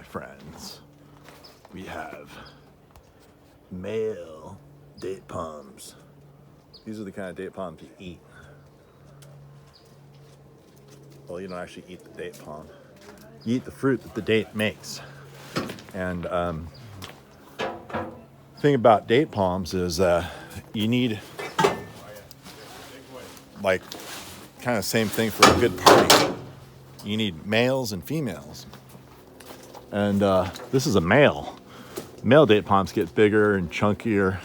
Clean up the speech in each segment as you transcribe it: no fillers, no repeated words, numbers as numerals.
friends, we have male date palms. These are the kind of date palms you eat. Well, you don't actually eat the date palm. You eat the fruit that the date makes. And thing about date palms is you need, like, kind of same thing for a good party. You need males and females. And this is a male. Male date palms get bigger and chunkier.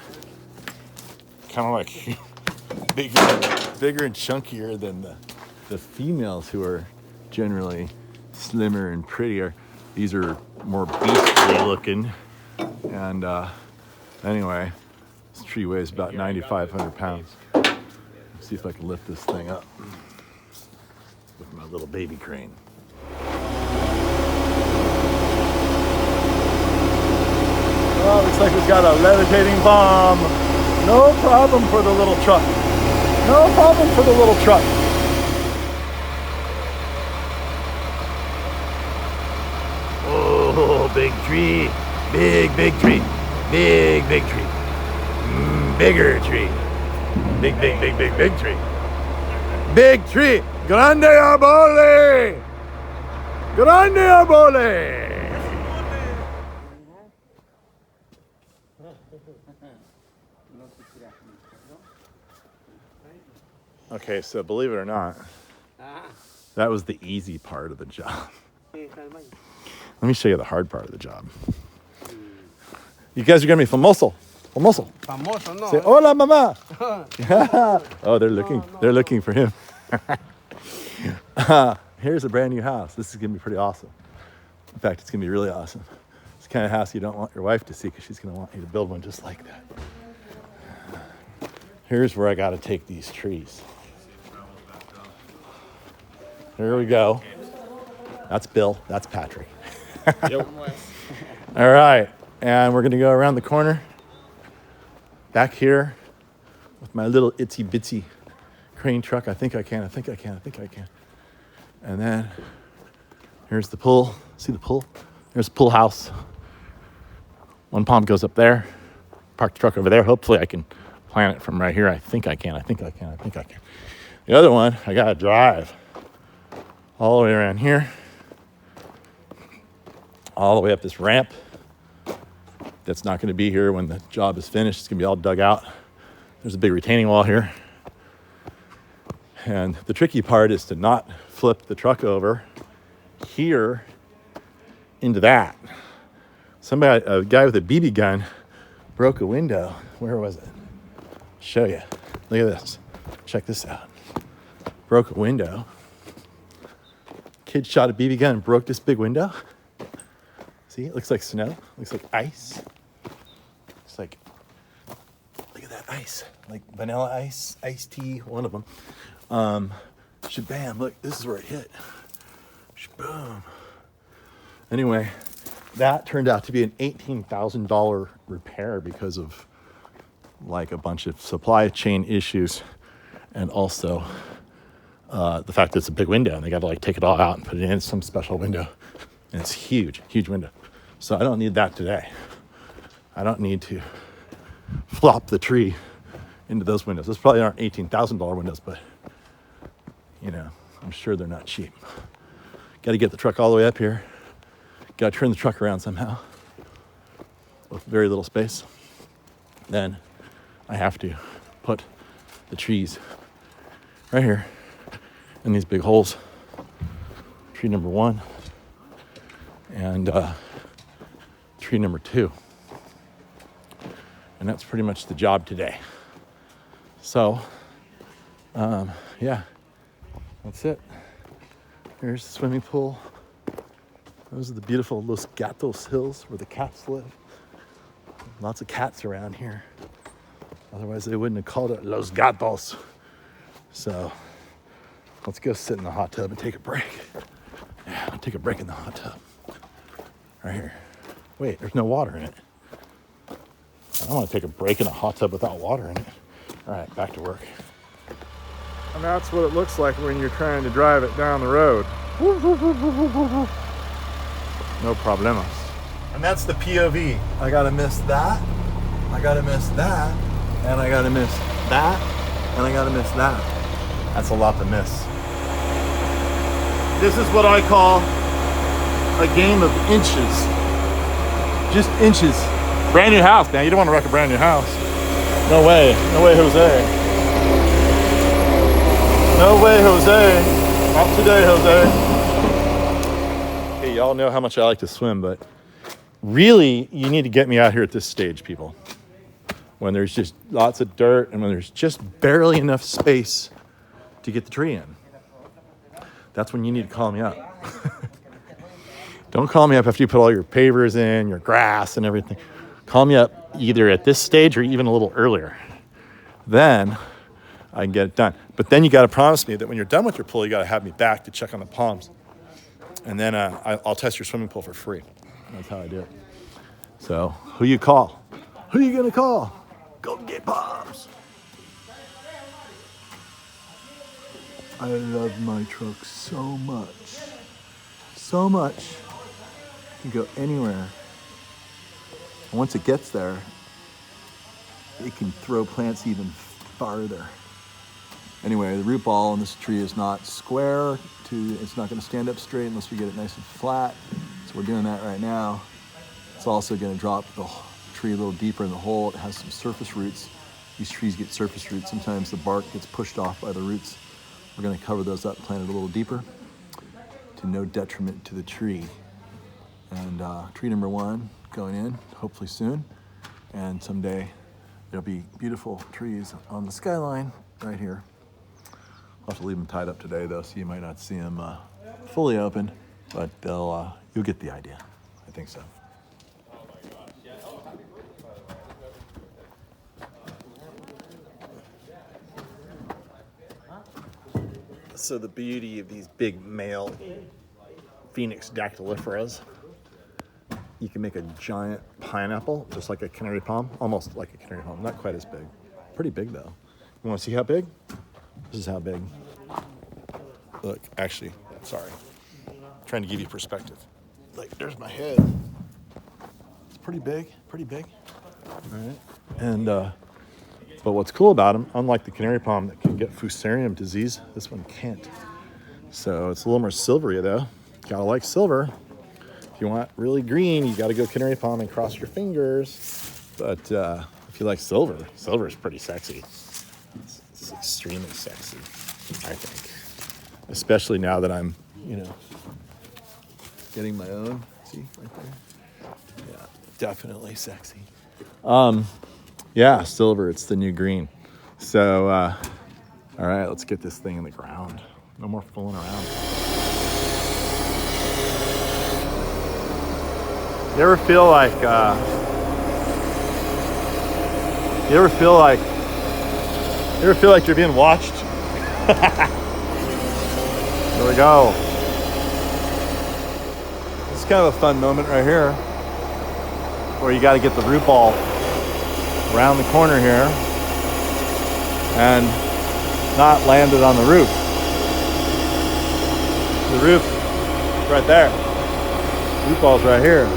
Kind of like bigger and chunkier than the females, who are generally slimmer and prettier. These are more beastly looking. And anyway, this tree weighs about 9,500 pounds. Let's see if I can lift this thing up with my little baby crane. Oh, looks like we've got a levitating bomb. No problem for the little truck. No problem for the little truck. Oh, big tree. Big tree. Big tree. Bigger tree. Big tree. Big tree. Grande arbole. Grande arbole. Okay, so believe it or not, that was the easy part of the job. Let me show you the hard part of the job. You guys are gonna be famoso. Famoso. Famoso, no. Say, hola, mama. Oh, they're looking for him. Here's a brand new house. This is gonna be pretty awesome. In fact, it's gonna be really awesome. It's the kind of house you don't want your wife to see, because she's gonna want you to build one just like that. Here's where I gotta take these trees. Here we go. That's Bill. That's Patrick. Yep. All right. And we're going to go around the corner. Back here with my little itsy bitsy crane truck. I think I can. And then here's the pool. See the pool? There's the pool house. One palm goes up there. Park the truck over there. Hopefully I can plant it from right here. I think I can. The other one, I got to drive all the way around here, all the way up this ramp that's not going to be here when the job is finished. It's going to be all dug out. There's a big retaining wall here. And the tricky part is to not flip the truck over here into that. A guy with a BB gun broke a window. Where was it? Show you. Look at this. Check this out. Broke a window. Kid shot a BB gun and broke this big window. See, it looks like snow. Looks like ice. It's like, look at that ice. Like vanilla ice, iced tea, one of them. Shabam, look, this is where it hit. Shaboom. Anyway, that turned out to be an $18,000 repair because of like a bunch of supply chain issues, and also the fact that it's a big window and they got to like take it all out and put it in some special window. And it's huge window. So I don't need that today. I don't need to flop the tree into those windows. Those probably aren't $18,000 windows, but you know, I'm sure they're not cheap. Got to get the truck all the way up here. Got to turn the truck around somehow with very little space. Then I have to put the trees right here in these big holes. Tree number 1 and tree number 2. And that's pretty much the job today. So, yeah, that's it. Here's the swimming pool. Those are the beautiful Los Gatos Hills where the cats live. Lots of cats around here. Otherwise they wouldn't have called it Los Gatos. So let's go sit in the hot tub and take a break. Yeah, I'll take a break in the hot tub. Right here. Wait, there's no water in it. I don't want to take a break in a hot tub without water in it. All right, back to work. And that's what it looks like when you're trying to drive it down the road. No problemos. And that's the POV. I gotta miss that. I gotta miss that. And I gotta miss that. And I gotta miss that. That's a lot to miss. This is what I call a game of inches. Just inches. Brand new house, man. You don't want to wreck a brand new house. No way. No way, Jose. No way, Jose. Not today, Jose. Hey, y'all know how much I like to swim, but really, you need to get me out here at this stage, people. When there's just lots of dirt and when there's just barely enough space to get the tree in. That's when you need to call me up. Don't call me up after you put all your pavers in, your grass and everything. Call me up either at this stage or even a little earlier. Then I can get it done. But then you got to promise me that when you're done with your pool, you got to have me back to check on the palms. And then I'll test your swimming pool for free. That's how I do it. So who you call? Who you going to call? Golden Gate Palms. I love my truck so much. So much. You can go anywhere. And once it gets there, it can throw plants even farther. Anyway, the root ball on this tree is not square. It's not going to stand up straight unless we get it nice and flat. So we're doing that right now. It's also going to drop the tree a little deeper in the hole. It has some surface roots. These trees get surface roots. Sometimes the bark gets pushed off by the roots. We're going to cover those up, plant it a little deeper to no detriment to the tree. And tree number 1 going in, hopefully soon. And someday there'll be beautiful trees on the skyline right here. I'll have to leave them tied up today though, so you might not see them fully open, but you'll get the idea. I think so. So the beauty of these big male Phoenix dactyliferas, you can make a giant pineapple, just like a canary palm, almost like a canary palm, not quite as big. Pretty big though. You wanna see how big? This is how big. Look, actually, sorry. I'm trying to give you perspective. Like, there's my head. It's pretty big, pretty big. All right. And, but what's cool about them, unlike the canary palm that can get fusarium disease, this one can't. So it's a little more silvery though. Gotta like silver. If you want really green, you gotta go canary palm and cross your fingers. But if you like silver, silver is pretty sexy. It's extremely sexy, I think. Especially now that I'm, getting my own. See, right there? Yeah, definitely sexy. Yeah, silver, it's the new green. So, all right, let's get this thing in the ground. No more fooling around. You ever feel like you're being watched? Here we go. This is kind of a fun moment right here, where you got to get the root ball around the corner here and not land it on the roof. The roof is right there. Root ball's right here.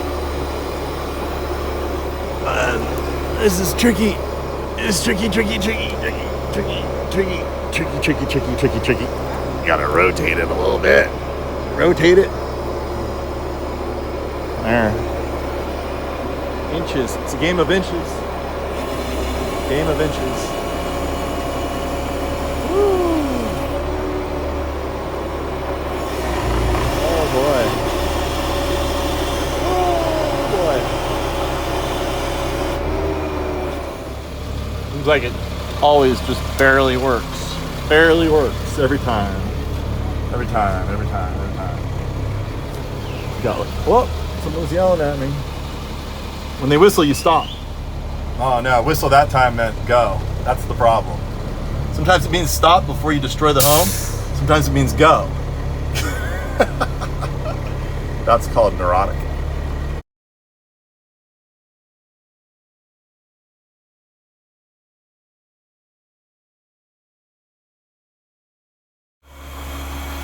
This is tricky. It's tricky. You gotta rotate it a little bit. Rotate it. There. Inches. It's a game of inches. Game of inches. Woo. Oh boy. Seems like it always just barely works. Barely works every time. Every time. Got it. Whoa, someone's yelling at me. When they whistle, you stop. Oh no, whistle that time meant go. That's the problem. Sometimes it means stop before you destroy the home. Sometimes it means go. That's called neurotic.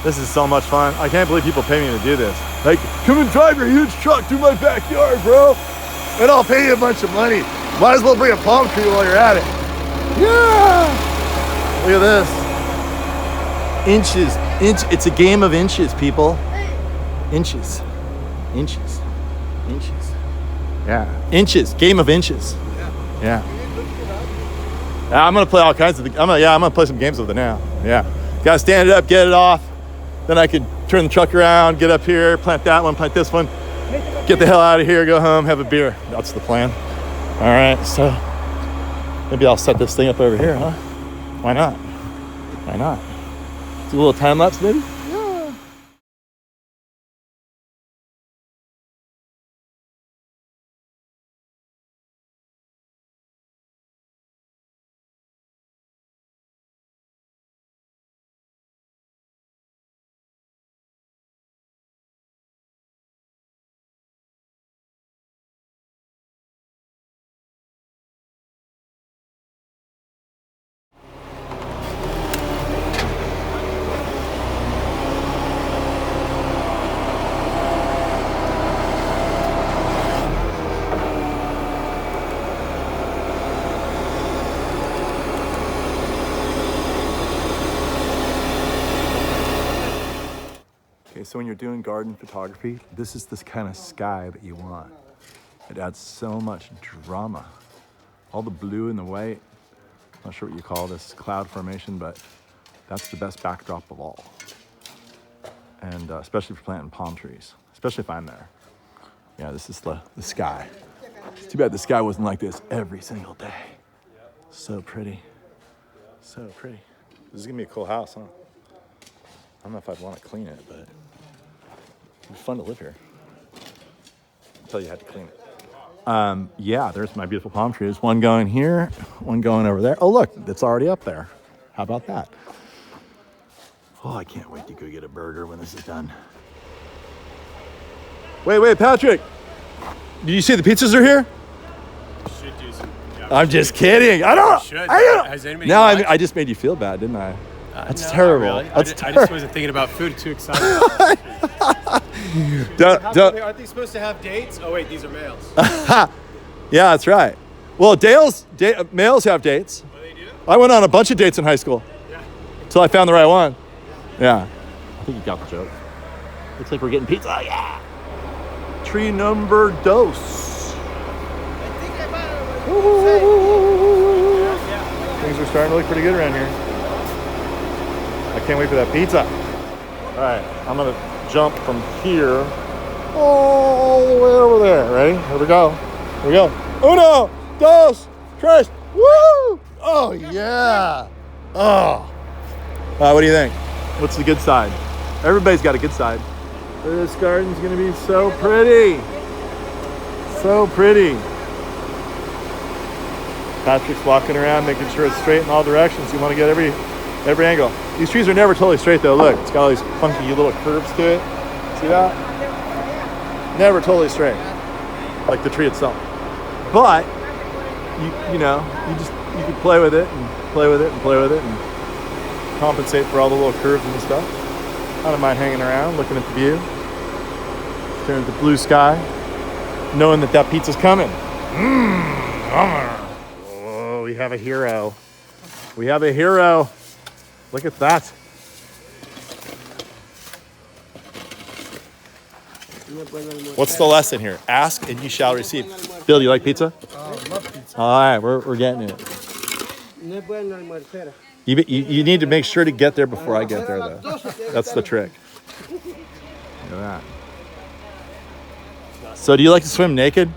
This is so much fun. I can't believe people pay me to do this. Like, come and drive your huge truck through my backyard, bro. And I'll pay you a bunch of money. Might as well bring a palm tree while you're at it. Yeah. Look at this. Inches. It's a game of inches, people. Inches. Inches. Inches. Yeah. Inches. Game of inches. Yeah. I'm gonna play all kinds of. I'm gonna play some games with it now. Yeah. Gotta stand it up, get it off. Then I could turn the truck around, get up here, plant that one, plant this one, get the hell out of here, go home, have a beer. That's the plan. All right, so maybe I'll set this thing up over here, huh? Why not? Why not? Do a little time lapse, maybe? Yeah. Okay, so when you're doing garden photography, this is this kind of sky that you want. It adds so much drama. All the blue and the white, I'm not sure what you call this cloud formation, but that's the best backdrop of all. And especially for planting palm trees, especially if I'm there. Yeah, this is the sky. It's too bad the sky wasn't like this every single day. So pretty, so pretty. This is gonna be a cool house, huh? I don't know if I'd want to clean it, but it'd be fun to live here. Until you had to clean it. Yeah, there's my beautiful palm trees. One going here, one going over there. Oh, look, it's already up there. How about that? Oh, I can't wait to go get a burger when this is done. Wait, Patrick. Did you see the pizzas are here? Should do some. Yeah, I'm just kidding. I don't. Should. Has anybody? No, I just made you feel bad, didn't I? That's no, terrible. Really. That's I just wasn't thinking about food. Too excited. Aren't they supposed to have dates? Oh wait, these are males. Yeah, that's right. Well, males have dates. Oh, they do? I went on a bunch of dates in high school. Yeah. Until I found the right one. Yeah. I think you got the joke. Looks like we're getting pizza. Yeah. Tree number dos. Things are starting to look pretty good around here. I can't wait for that pizza. All right, I'm gonna jump from here all the way over there. Ready? Here we go. Here we go. Uno, dos, tres. Woo! Oh yeah. Oh. What do you think? What's the good side? Everybody's got a good side. This garden's gonna be so pretty. So pretty. Patrick's walking around making sure it's straight in all directions. You want to get every angle. These trees are never totally straight though. Look, it's got all these funky little curves to it. See that? Never totally straight, like the tree itself. But you can play with it and play with it and play with it and compensate for all the little curves and stuff. I don't mind hanging around, looking at the view, staring at the blue sky, knowing that pizza's coming. Oh, we have a hero. We have a hero. Look at that. What's the lesson here? Ask and you shall receive. Bill, do you like pizza? Oh, I love pizza. All right, we're getting it. You need to make sure to get there before I get there, though. That's the trick. Look at that. So do you like to swim naked?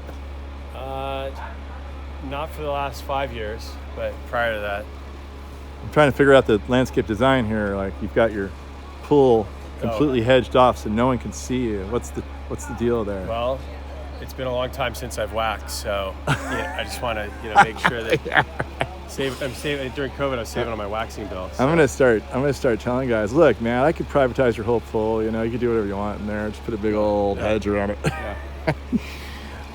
Not for the last 5 years, but prior to that. I'm trying to figure out the landscape design here. Like you've got your pool completely hedged off so no one can see you. What's the deal there? Well, it's been a long time since I've waxed, so I just want to make sure that I'm saving during COVID. I was saving on my waxing bill. So. I'm gonna start telling guys, look, man, I could privatize your whole pool. You could do whatever you want in there. Just put a big old hedge around it. Yeah.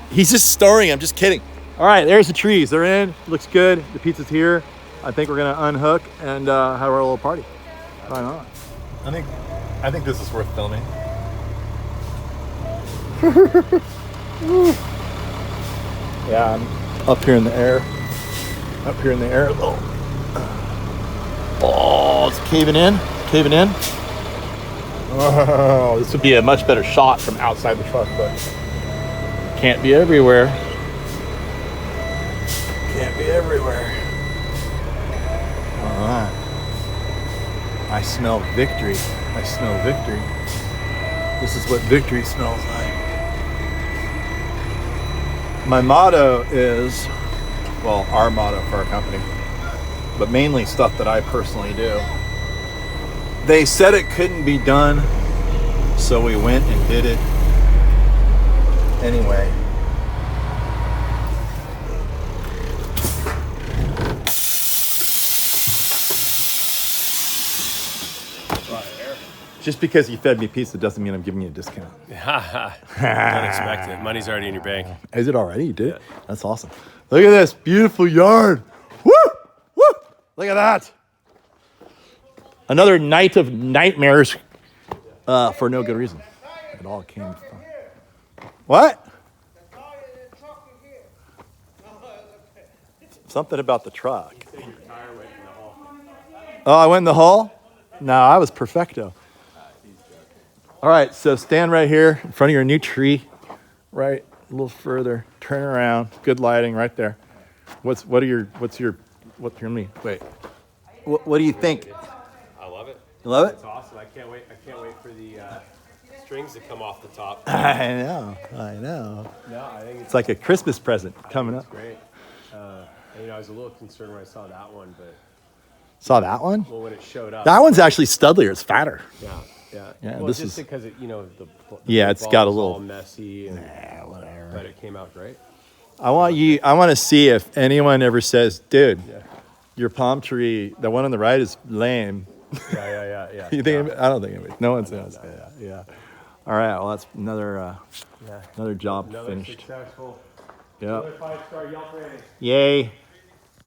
He's just storing. I'm just kidding. All right, there's the trees. They're in. Looks good. The pizza's here. I think we're gonna unhook and have our little party. Why not? I think I think this is worth filming. Yeah, I'm up here in the air. Up here in the air. Oh, it's caving in. Caving in. Oh, this would be a much better shot from outside the truck, but can't be everywhere. Can't be everywhere. All right. I smell victory. I smell victory. This is what victory smells like. My motto is, well, our motto for our company, but mainly stuff that I personally do. They said it couldn't be done, so we went and did it anyway. Just because you fed me pizza doesn't mean I'm giving you a discount. Don't expect it. Money's already in your bank. Is it already? You did it? Yeah. That's awesome. Look at this beautiful yard. Woo! Woo! Look at that. Another night of nightmares for no good reason. It all came from. What? Something about the truck. Oh, I went in the hole? No, I was perfecto. All right, so stand right here in front of your new tree. Right, a little further. Turn around. Good lighting right there. What's your me? Wait. What do you think? I love it. You love it? It's awesome. I can't wait for the strings to come off the top. I know. No, I think It's like a Christmas present coming up. great. I was a little concerned when I saw that one, but Saw that one? well, when it showed up, That one's actually studlier. It's fatter. yeah. Yeah, Well, this just is- because it, the Yeah, it's got a ball's little- all messy, and, Whatever. but it came out great. I want to see if anyone ever says, dude, Yeah. your palm tree, the one on the right is lame. Yeah. You think? I don't think it. No one says. Yeah. All right. Well, that's another job Another finished. successful. Yep. Another 5-star Yelp rating. Yay.